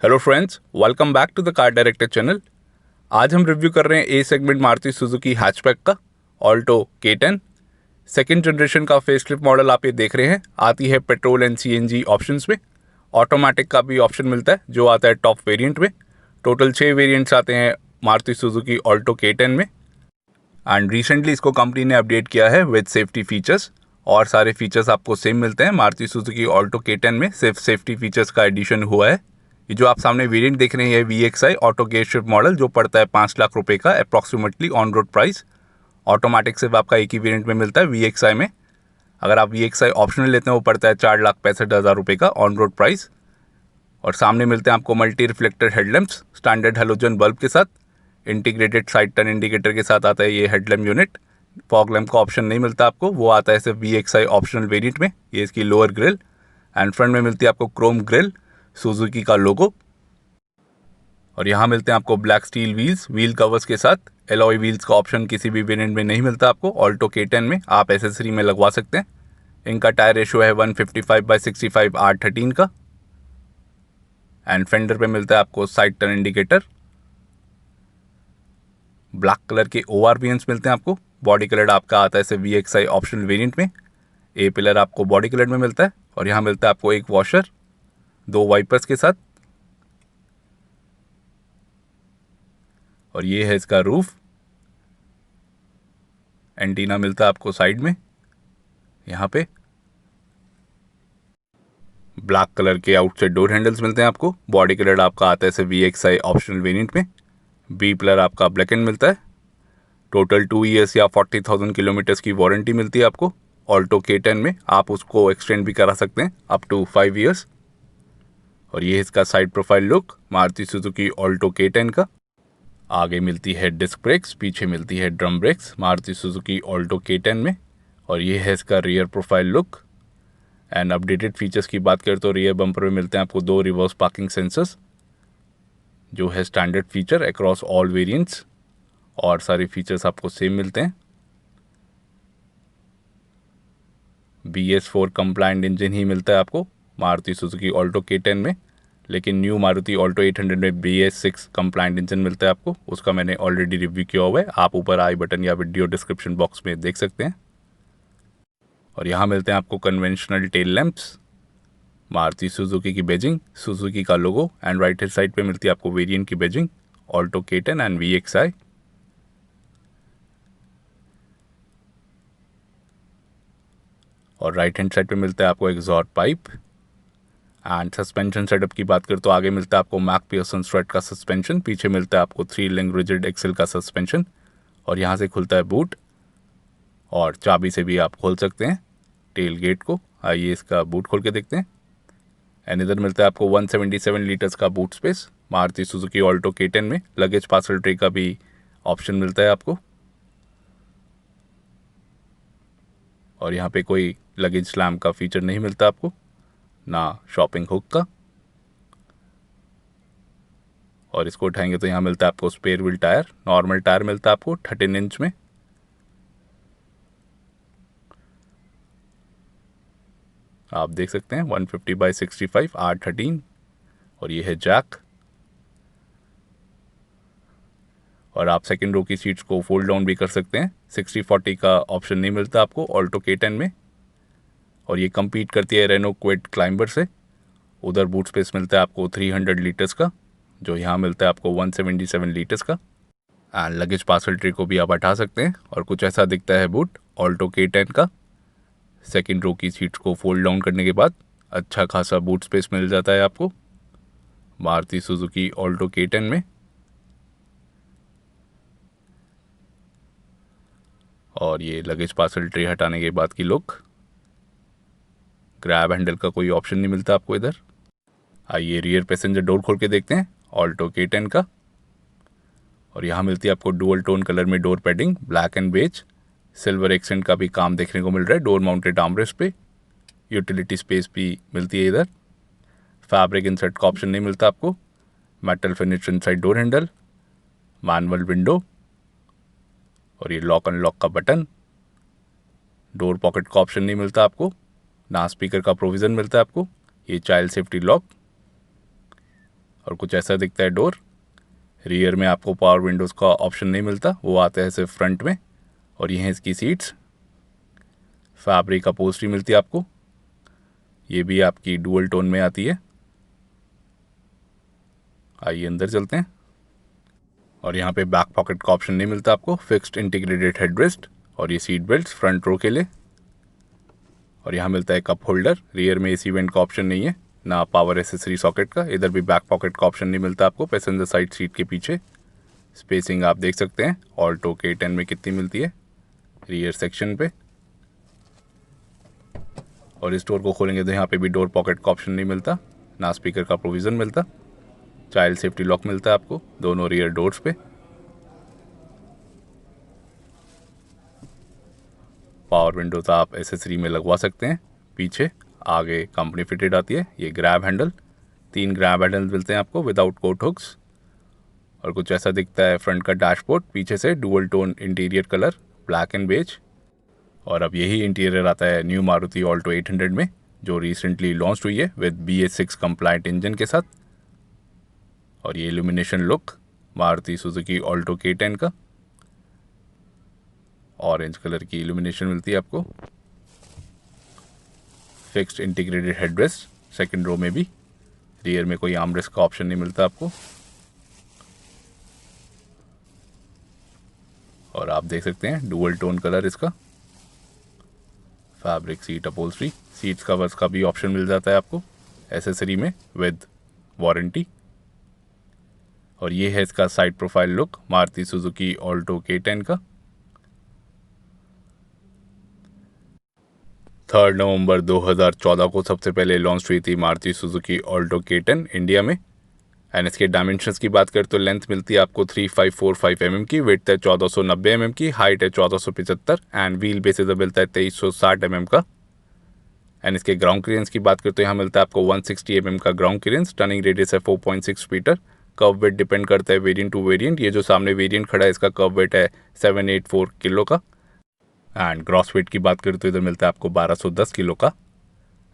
Hello friends, welcome back to the car director channel. आज हम review कर रहे हैं A segment Maruti Suzuki hatchback का ऑल्टो K10 सेकेंड जनरेशन का फेसलिफ्ट मॉडल आप ये देख रहे हैं। आती है पेट्रोल एंड सीएनजी ऑप्शंस में। ऑटोमेटिक का भी ऑप्शन मिलता है जो आता है टॉप वेरिएंट में। टोटल 6 वेरिएंट्स आते हैं मारुति सुजुकी ऑल्टो K10 में। एंड रिसेंटली इसको कंपनी ने अपडेट किया है विद सेफ्टी फीचर्स। और सारे फीचर्स आपको सेम मिलते हैं। मारुति सुजुकी ऑल्टो K10 में सिर्फ सेफ्टी फीचर्स का एडिशन हुआ है। ये जो आप सामने वेरिएंट देख रहे हैं VXI auto gear shift model जो पड़ता है 5 लाख रुपए का approximately on road price. Automatic सिर्फ आपका एक ही वेरिएंट में मिलता है VXI में। अगर आप VXI ऑप्शनल लेते हैं वो पड़ता है 4,65,000 रुपये का ऑन रोड प्राइस। और सामने मिलते हैं आपको multi reflector headlamps standard halogen bulb के साथ। इंटीग्रेटेड साइड टर्न इंडिकेटर के साथ आता है ये हेडलैम्प यूनिट। फॉग लैम्प का ऑप्शन नहीं मिलता आपको, वो आता है सिर्फ VXI ऑप्शनल वेरिएंट में। ये इसकी लोअर ग्रिल एंड फ्रंट में मिलती है आपको क्रोम ग्रिल, सुजुकी का लोगो। और यहाँ मिलते हैं आपको black steel wheels wheel covers के साथ। एलॉय व्हील्स का ऑप्शन किसी भी वेरिएंट में नहीं मिलता आपको। ऑल्टो K10 में आप एसेसरी में लगवा सकते हैं। इनका टायर रेशो है 155/65 R13 का। एंड फेंडर पे मिलता है आपको side turn indicator. Black colour के ORVNs मिलते हैं आपको। बॉडी कलर आपका आता है सिर्फ VXI ऑप्शनल वेरिएंट में। ए पिलर आपको बॉडी कलर में मिलता है। और यहाँ मिलता है आपको एक वॉशर 2 वाइपर्स के साथ। और ये है इसका रूफ। एंटीना मिलता है आपको साइड में यहाँ पे। ब्लैक कलर के आउटसाइड डोर हैंडल्स मिलते हैं आपको। बॉडी कलर आपका आता है सिर्फ VXI ऑप्शनल वेरिएंट में। बी पिलर आपका ब्लैक एंड मिलता है। टोटल 2 ईयर्स या 40,000 किलोमीटर्स की वारंटी मिलती है आपको ऑल्टो K10 में। आप उसको एक्सटेंड भी करा सकते हैं अप टू 5 ईयर्स। और ये इसका side profile look Maruti Suzuki Alto K10 का। आगे मिलती है डिस्क ब्रेक्स, पीछे मिलती है drum brakes Maruti Suzuki Alto K10 में। और ये है इसका rear profile look. And updated features की बात करें तो रियर बम्पर में मिलते हैं आपको 2 रिवर्स पार्किंग सेंसर्स जो है standard feature across all variants. और सारे फीचर्स आपको सेम मिलते हैं। BS4 कंप्लायंट इंजन ही मिलता है आपको मारुति सुजुकी ऑल्टो K10 में। लेकिन न्यू मारुति ऑल्टो 800 में BS6 कंप्लायंट इंजन मिलता है आपको। उसका मैंने ऑलरेडी रिव्यू किया हुआ है, आप ऊपर आई बटन या वीडियो डिस्क्रिप्शन बॉक्स में देख सकते हैं। और यहाँ मिलते हैं आपको conventional tail lamps, Maruti Suzuki की बैजिंग, सुजुकी का लोगो। एंड राइट हैंड साइड पे मिलती है आपको वेरिएंट की badging Alto K10 and VXI। और राइट हैंड साइड पे मिलता है आपको exhaust pipe. And suspension setup की बात करें तो आगे मिलता है आपको मैक पियर्सन स्ट्रेट का सस्पेंशन, पीछे मिलता है आपको 3 लिंक रिजिड एक्सेल का सस्पेंशन। और यहाँ से खुलता है बूट और चाबी से भी आप खोल सकते हैं टेल गेट को। आइए इसका बूट खोल के देखते हैं। एंड इधर मिलता है आपको 177 लीटर्स का boot space Maruti Suzuki Alto K10 में। लगेज पार्सल ट्रे का भी ऑप्शन मिलता है आपको। और यहाँ पे कोई लगेज स्लैम का फीचर नहीं मिलता आपको, ना शॉपिंग हुक का। और इसको उठाएंगे तो यहाँ मिलता है आपको spare wheel tyre. Normal tyre मिलता है आपको 13 इंच में। आप देख सकते हैं 150/65 R13। और ये है जैक। और आप सेकेंड रो की सीट्स को फोल्ड डाउन भी कर सकते हैं। 60/40 का ऑप्शन नहीं मिलता आपको ऑल्टो K10 में। और ये compete करती है रेनो क्विड क्लाइंबर से। उधर बूट स्पेस मिलता है आपको 300 लीटर्स का, जो यहाँ मिलता है आपको 177 लीटर्स का। एंड लगेज पार्सल ट्रे को भी आप हटा सकते हैं। और कुछ ऐसा दिखता है बूट ऑल्टो K10 का। सेकेंड रो की सीट्स को फोल्ड डाउन करने के बाद अच्छा खासा बूट स्पेस मिल जाता है आपको मारुति सुजुकी ऑल्टो K10 में। और ये लगेज पार्सल ट्रे हटाने के बाद की लुक। ग्रैब हैंडल का कोई ऑप्शन नहीं मिलता आपको इधर। आइए रियर पैसेंजर डोर खोल के देखते हैं ऑल्टो K10 का। और यहाँ मिलती है आपको डुअल टोन कलर में door padding, black and beige. Silver accent का भी काम देखने को मिल रहा है डोर माउंटेड आर्मरेस्ट पे। यूटिलिटी स्पेस भी मिलती है इधर। फैब्रिक इंसर्ट का ऑप्शन नहीं मिलता आपको। Metal finish inside door handle, manual window. और ये लॉक अनलॉक का बटन। डोर पॉकेट का ऑप्शन नहीं मिलता आपको, ना स्पीकर का प्रोविज़न मिलता है आपको। ये चाइल्ड सेफ्टी लॉक। और कुछ ऐसा दिखता है डोर। रियर में आपको पावर विंडोज़ का ऑप्शन नहीं मिलता, वो आता है सिर्फ फ्रंट में। और ये हैं इसकी सीट्स, फैब्रिक अपहोल्स्ट्री मिलती है आपको, ये भी आपकी डुअल टोन में आती है। आइए अंदर चलते हैं। और यहाँ पे बैक पॉकेट का ऑप्शन नहीं मिलता आपको, फिक्स्ड इंटीग्रेटेड हेडरेस्ट और ये सीट बेल्ट फ्रंट रो के लिए। और यहाँ मिलता है कप होल्डर। रियर में एसी वेंट का ऑप्शन नहीं है, ना पावर एसेसरी सॉकेट का। इधर भी बैक पॉकेट का ऑप्शन नहीं मिलता आपको पैसेंजर साइड सीट के पीछे। स्पेसिंग आप देख सकते हैं ऑल्टो K10 में कितनी मिलती है रियर सेक्शन पे। और इस डोर को खोलेंगे तो यहाँ पे भी डोर पॉकेट का ऑप्शन नहीं मिलता, ना स्पीकर का प्रोविज़न मिलता। चाइल्ड सेफ्टी लॉक मिलता है आपको दोनों रियर डोर्स पे। पावर विंडोज आप एसेसरी में लगवा सकते हैं पीछे। आगे कंपनी फिटेड आती है ये ग्रैब हैंडल, 3 ग्रैब हैंडल मिलते हैं आपको विदाउट कोट हुक्स। और कुछ ऐसा दिखता है फ्रंट का डैशबोर्ड, पीछे से dual tone interior colour black and beige. और अब यही इंटीरियर आता है न्यू मारुति ऑल्टो 800 में, जो रिसेंटली लॉन्च हुई है विद BS6 कंप्लाइंट इंजन के साथ। और ये illumination look Maruti Suzuki Alto K10 का, ऑरेंज कलर की इल्यूमिनेशन मिलती है आपको। Fixed integrated headrest second row में भी। रियर में कोई आर्मरेस्ट का ऑप्शन नहीं मिलता आपको। और आप देख सकते हैं डुअल टोन कलर इसका। Fabric seat upholstery, seats covers का भी ऑप्शन मिल जाता है आपको एसेसरी में विद वारंटी। और ये है इसका side profile look Maruti Suzuki Alto K10 का। 3 नवंबर 2014 को सबसे पहले लॉन्च हुई थी Maruti Suzuki Alto K10 India में। एंड इसके डायमेंशंस की बात करें तो लेंथ मिलती है आपको 3545 mm की, वेट है 1490 mm की, हाइट है 1475 एंड व्हील बेसिस मिलता है 2360 mm का। एंड इसके ग्राउंड क्लियरेंस की बात करें तो यहाँ मिलता है आपको 160 mm का ग्राउंड क्लियरेंस। टर्निंग रेडियस है 4.6 मीटर। कर्व वेट डिपेंड करता है वेरिएंट टू वेरिएंट। ये जो सामने वेरिएंट खड़ा है इसका कर्व वेट है 784 किलो का। एंड ग्रॉस वेट की बात करें तो इधर मिलता है आपको 1210 किलो का।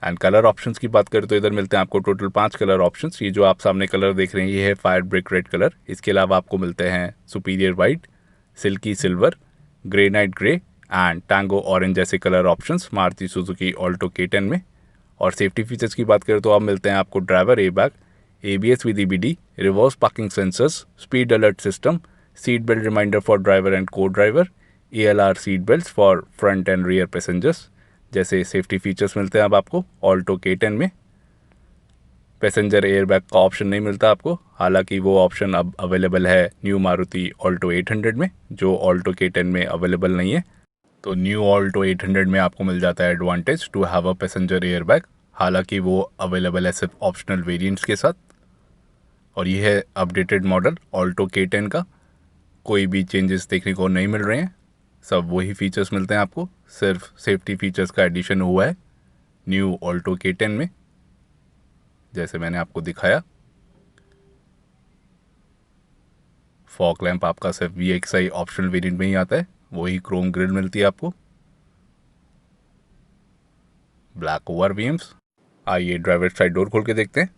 एंड कलर ऑप्शंस की बात करें तो इधर मिलते हैं आपको टोटल 5 कलर ऑप्शंस। ये जो आप सामने कलर देख रहे हैं ये है फायर ब्रिक रेड कलर। इसके अलावा आपको मिलते हैं superior white, silky silver, granite grey and tango orange जैसे colour options Maruti Suzuki Alto K10 में। और सेफ्टी फीचर्स की बात करें तो आप मिलते हैं आपको driver airbag, ABS with EBD, reverse parking sensors, speed alert system, seat belt reminder for driver and को driver, ALR seat belt for front and rear passengers जैसे सेफ्टी फीचर्स मिलते हैं अब आपको ऑल्टो K10 में। पैसेंजर एयरबैग का option नहीं मिलता आपको, हालांकि वो ऑप्शन अब अवेलेबल है न्यू मारुति ऑल्टो 800 में, जो ऑल्टो K10 में अवेलेबल नहीं है। तो न्यू ऑल्टो 800 में आपको मिल जाता है advantage to have a passenger airbag, हालांकि वो अवेलेबल है सिर्फ ऑप्शनल वेरिएंट्स के साथ। और ये है अपडेटेड मॉडल ऑल्टो K10 का, कोई भी चेंजेस देखने को नहीं मिल रहे हैं, सब वही फीचर्स मिलते हैं आपको, सिर्फ सेफ्टी फीचर्स का एडिशन हुआ है न्यू ऑल्टो K10 में जैसे मैंने आपको दिखाया। फॉग लैंप आपका सिर्फ VXI ऑप्शनल वेरिएंट में ही आता है, वही क्रोम ग्रिल मिलती है आपको, ब्लैक ORVMs। आइए ड्राइवर साइड डोर खोल के देखते हैं।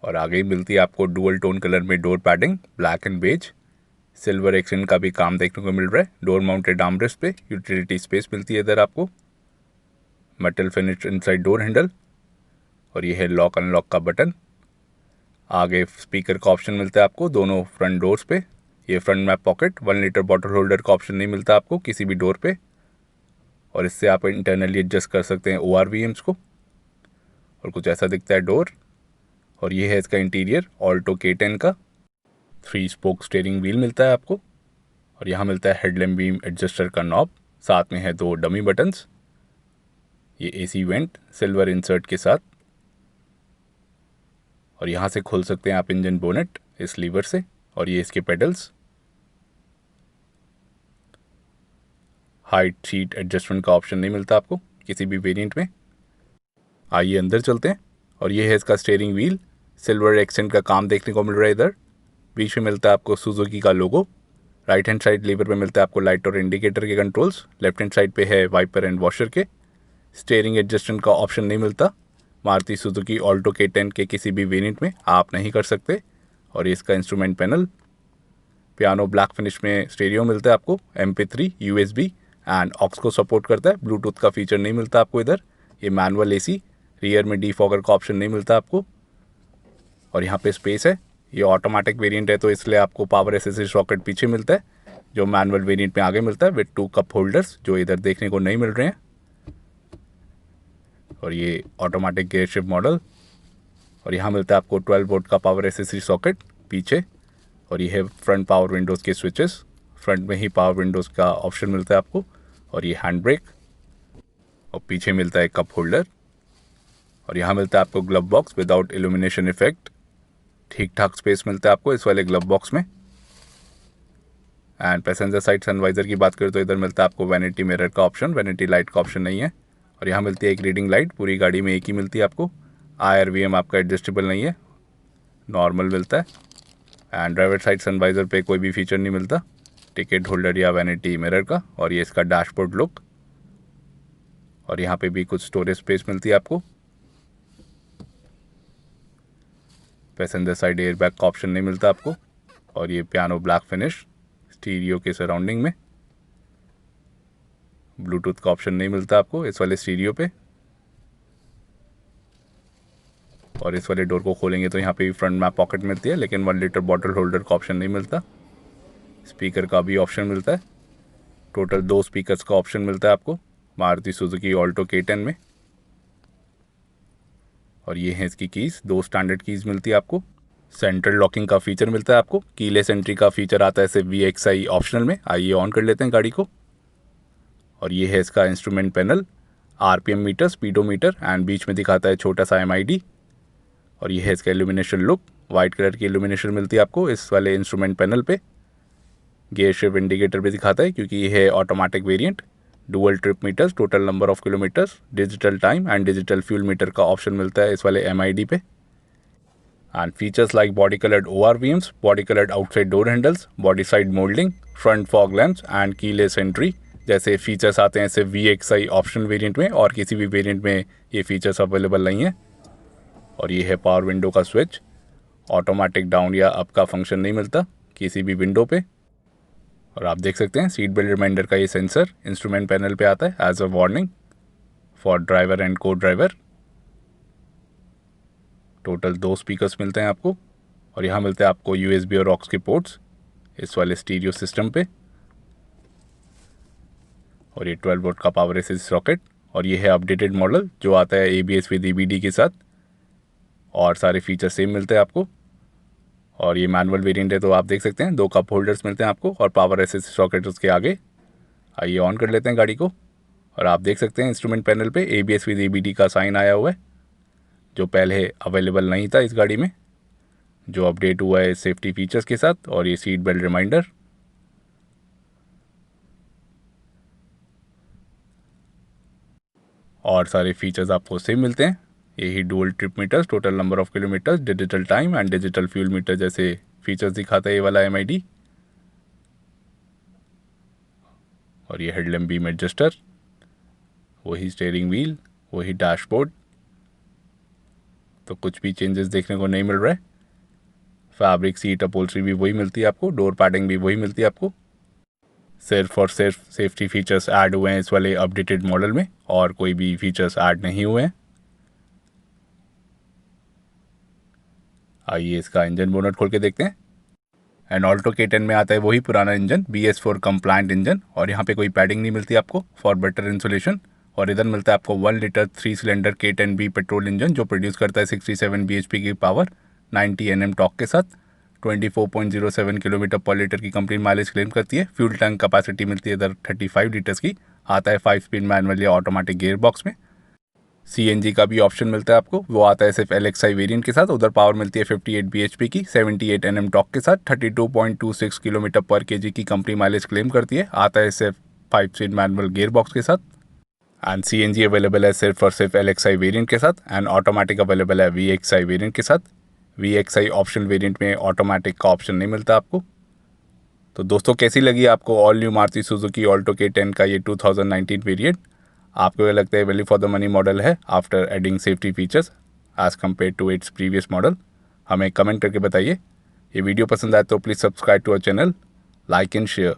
और आगे ही मिलती है आपको डुअल टोन कलर में door padding black and beige. Silver accent का भी काम देखने को मिल रहा है। डोर माउंटेड आर्मरेस्ट पे यूटिलिटी स्पेस मिलती है इधर आपको। Metal finish inside door handle और ये है लॉक अनलॉक का बटन। आगे स्पीकर का ऑप्शन मिलता है आपको दोनों फ्रंट डोर्स पे। ये front map pocket 1 litre bottle holder का ऑप्शन नहीं मिलता आपको किसी भी डोर पे। और इससे आप इंटरनली एडजस्ट कर सकते हैं ORVMs को। और कुछ ऐसा दिखता है डोर। और ये है इसका इंटीरियर ऑल्टो K10 का। 3 स्पोक स्टीयरिंग व्हील मिलता है आपको। और यहाँ मिलता है हेडलैम्प बीम एडजस्टर का नॉब, साथ में है 2 डमी बटन्स। ये AC वेंट सिल्वर इंसर्ट के साथ। और यहाँ से खोल सकते हैं आप इंजन बोनेट इस लीवर से। और ये इसके पेडल्स। हाइट सीट एडजस्टमेंट का ऑप्शन नहीं मिलता आपको किसी भी वेरिएंट में। आइए अंदर चलते हैं। और ये है इसका स्टीयरिंग व्हील, सिल्वर एक्सेंट का काम देखने को मिल रहा है इधर। बीच में मिलता है आपको सुजुकी का लोगो। राइट हैंड साइड लीवर पे मिलता है आपको लाइट और इंडिकेटर के कंट्रोल्स। लेफ्ट हैंड साइड पे है वाइपर एंड वॉशर के। स्टीयरिंग एडजस्टमेंट का ऑप्शन नहीं मिलता। मारुति सुजुकी ऑल्टो K10 के किसी भी वेरिएंट में आप नहीं कर सकते। और ये इसका instrument panel, piano black finish में स्टेरियो मिलता है आपको, MP3, USB एंड ऑक्स को सपोर्ट करता है। ब्लूटूथ का फीचर नहीं मिलता आपको इधर। ये मैनुअल AC, रियर में डीफॉगर का ऑप्शन नहीं मिलता आपको। और यहाँ पे स्पेस है, ये ऑटोमेटिक वेरिएंट है तो इसलिए आपको पावर एसेसरी सॉकेट पीछे मिलता है, जो मैनुअल वेरिएंट में आगे मिलता है विद 2 कप होल्डर्स, जो इधर देखने को नहीं मिल रहे हैं। और ये ऑटोमेटिक गियर शिफ्ट मॉडल। और यहाँ मिलता है आपको 12 वोल्ट का पावर एसेसरी सॉकेट पीछे। और ये है फ्रंट पावर विंडोज़ के स्विचेस, फ्रंट में ही पावर विंडोज़ का ऑप्शन मिलता है आपको। और ये हैंड ब्रेक, और पीछे मिलता है कप होल्डर। और यहाँ मिलता है आपको glove box without illumination effect. ठीक ठाक स्पेस मिलता है आपको इस वाले ग्लव बॉक्स में। एंड पैसेंजर साइड सनवाइजर की बात करें तो इधर मिलता है आपको वैनिटी मिरर का ऑप्शन, वैनिटी लाइट का ऑप्शन नहीं है। और यहाँ मिलती है एक रीडिंग लाइट, पूरी गाड़ी में एक ही मिलती है आपको। IRVM आपका एडजस्टेबल नहीं है, नॉर्मल मिलता है। एंड ड्राइवर साइड सनवाइजर पे कोई भी फीचर नहीं मिलता, टिकट होल्डर या वैनिटी मिरर का। और ये इसका डैशबोर्ड लुक। और यहाँ पे भी कुछ स्टोरेज स्पेस मिलती है आपको। पैसेंजर साइड एयरबैग का ऑप्शन नहीं मिलता आपको। और ये पियानो ब्लैक फिनिश स्टीरियो के सराउंडिंग में। ब्लूटूथ का ऑप्शन नहीं मिलता आपको इस वाले स्टीरियो पे। और इस वाले डोर को खोलेंगे तो यहाँ पे भी फ्रंट में पॉकेट मिलती है, लेकिन 1 लीटर बॉटल होल्डर का ऑप्शन नहीं मिलता। स्पीकर का भी ऑप्शन मिलता है, टोटल 2 स्पीकर्स का ऑप्शन मिलता है आपको मारुति सुजुकी ऑल्टो K10 में। और ये है इसकी कीज़, 2 स्टैंडर्ड कीज़ मिलती है आपको। सेंट्रल लॉकिंग का फीचर मिलता है आपको। कीलेस एंट्री का फीचर आता है सिर्फ VXI ऑप्शनल में। आइए ऑन कर लेते हैं गाड़ी को। और ये है इसका instrument panel, RPM meter, speedometer and बीच में दिखाता है छोटा सा MID। और ये है इसका इल्यूमिनेशन लुक, वाइट कलर की इल्यूमिनेशन मिलती है आपको इस वाले इंस्ट्रूमेंट पैनल पे। गियर शिफ्ट इंडिकेटर भी दिखाता है क्योंकि ये है automatic variant. Dual trip meters, total number of kilometres, digital time and digital fuel meter का ऑप्शन मिलता है इस वाले MID पे। And features like body coloured ORVMs, body coloured outside door handles, body side moulding, front fog lamps and keyless entry जैसे features आते हैं सिर्फ VXI ऑप्शनल वेरिएंट में, और किसी भी वेरिएंट में ये फीचर्स अवेलेबल नहीं है। और ये है पावर विंडो का स्विच, ऑटोमेटिक डाउन या अप का फंक्शन नहीं मिलता किसी भी विंडो पे। और आप देख सकते हैं सीट बेल्ट रिमाइंडर का ये सेंसर इंस्ट्रूमेंट पैनल पे आता है as a warning for driver and को ड्राइवर। टोटल 2 स्पीकर्स मिलते हैं आपको। और यहाँ मिलते हैं आपको USB और ऑक्स के पोर्ट्स इस वाले स्टीरियो सिस्टम पे। और ये 12 वोल्ट का पावर एसेसरी सॉकेट। और ये है अपडेटेड मॉडल जो आता है ABS विद EBD के साथ, और सारे फीचर सेम मिलते हैं आपको। और ये मैनुअल वेरिएंट है तो आप देख सकते हैं 2 कप होल्डर्स मिलते हैं आपको और पावर एसेसरी सॉकेट उसके आगे। आइए ऑन कर लेते हैं गाड़ी को। और आप देख सकते हैं इंस्ट्रूमेंट पैनल पे ABS विद EBD का साइन आया हुआ है, जो पहले अवेलेबल नहीं था इस गाड़ी में, जो अपडेट हुआ है सेफ्टी फीचर्स के साथ। और ये सीट बेल्ट रिमाइंडर। और सारे फीचर्स आपको सेम मिलते हैं, यही dual trip meters, total number of kilometres, digital time and digital fuel meter जैसे फीचर्स दिखाता है ये वाला MID। और ये हेडलैम्प बीम एडजस्टर, वही स्टीयरिंग व्हील, वही डैशबोर्ड, तो कुछ भी चेंजेस देखने को नहीं मिल रहा है। फैब्रिक सीट अपहोल्स्ट्री भी वही मिलती है आपको, डोर पैडिंग भी वही मिलती है आपको। सिर्फ और सिर्फ सेफ्टी फीचर्स ऐड हुए हैं इस वाले अपडेटेड मॉडल में, और कोई भी फीचर्स ऐड नहीं हुए हैं। आइए इसका इंजन बोनट खोल के देखते हैं। एंड ऑल्टो K10 में आता है वही पुराना इंजन, BS4 कंप्लायंट इंजन। और यहाँ पे कोई पैडिंग नहीं मिलती आपको फॉर बेटर इंसुलेशन। और इधर मिलता है आपको 1 litre 3 cylinder K10B petrol engine जो प्रोड्यूस करता है 67 bhp की पावर, 90 Nm टॉर्क के साथ, 24.07 किलोमीटर पर लीटर की कंपनी माइलेज क्लेम करती है। फ्यूल टैंक कैपेसिटी मिलती है इधर 35 लीटर्स की। आता है 5 स्पीड मैनुअल या ऑटोमेटिक गियर बॉक्स में। CNG का भी ऑप्शन मिलता है आपको, वो आता है सिर्फ LXI वेरिएंट के साथ। उधर पावर मिलती है 58 bhp की, 78 Nm टॉर्क के साथ, 32.26 किलोमीटर पर kg की कंपनी माइलेज क्लेम करती है। आता है सिर्फ 5 स्पीड मैनुअल गियर बॉक्स के साथ। एंड CNG अवेलेबल है सिर्फ और सिर्फ LXI वेरिएंट के साथ, एंड ऑटोमेटिक अवेलेबल है VXI वेरिएंट के साथ। VXI ऑप्शनल वेरिएंट में ऑटोमेटिक का ऑप्शन नहीं मिलता आपको। तो दोस्तों कैसी लगी आपको all new Maruti Suzuki Alto K10 का ये 2019 वेरिएंट? आपको ये लगता है value for the money model है after adding safety features as compare to its previous model? हमें कमेंट करके बताइए। ये वीडियो पसंद आए तो please subscribe to our channel, like and share.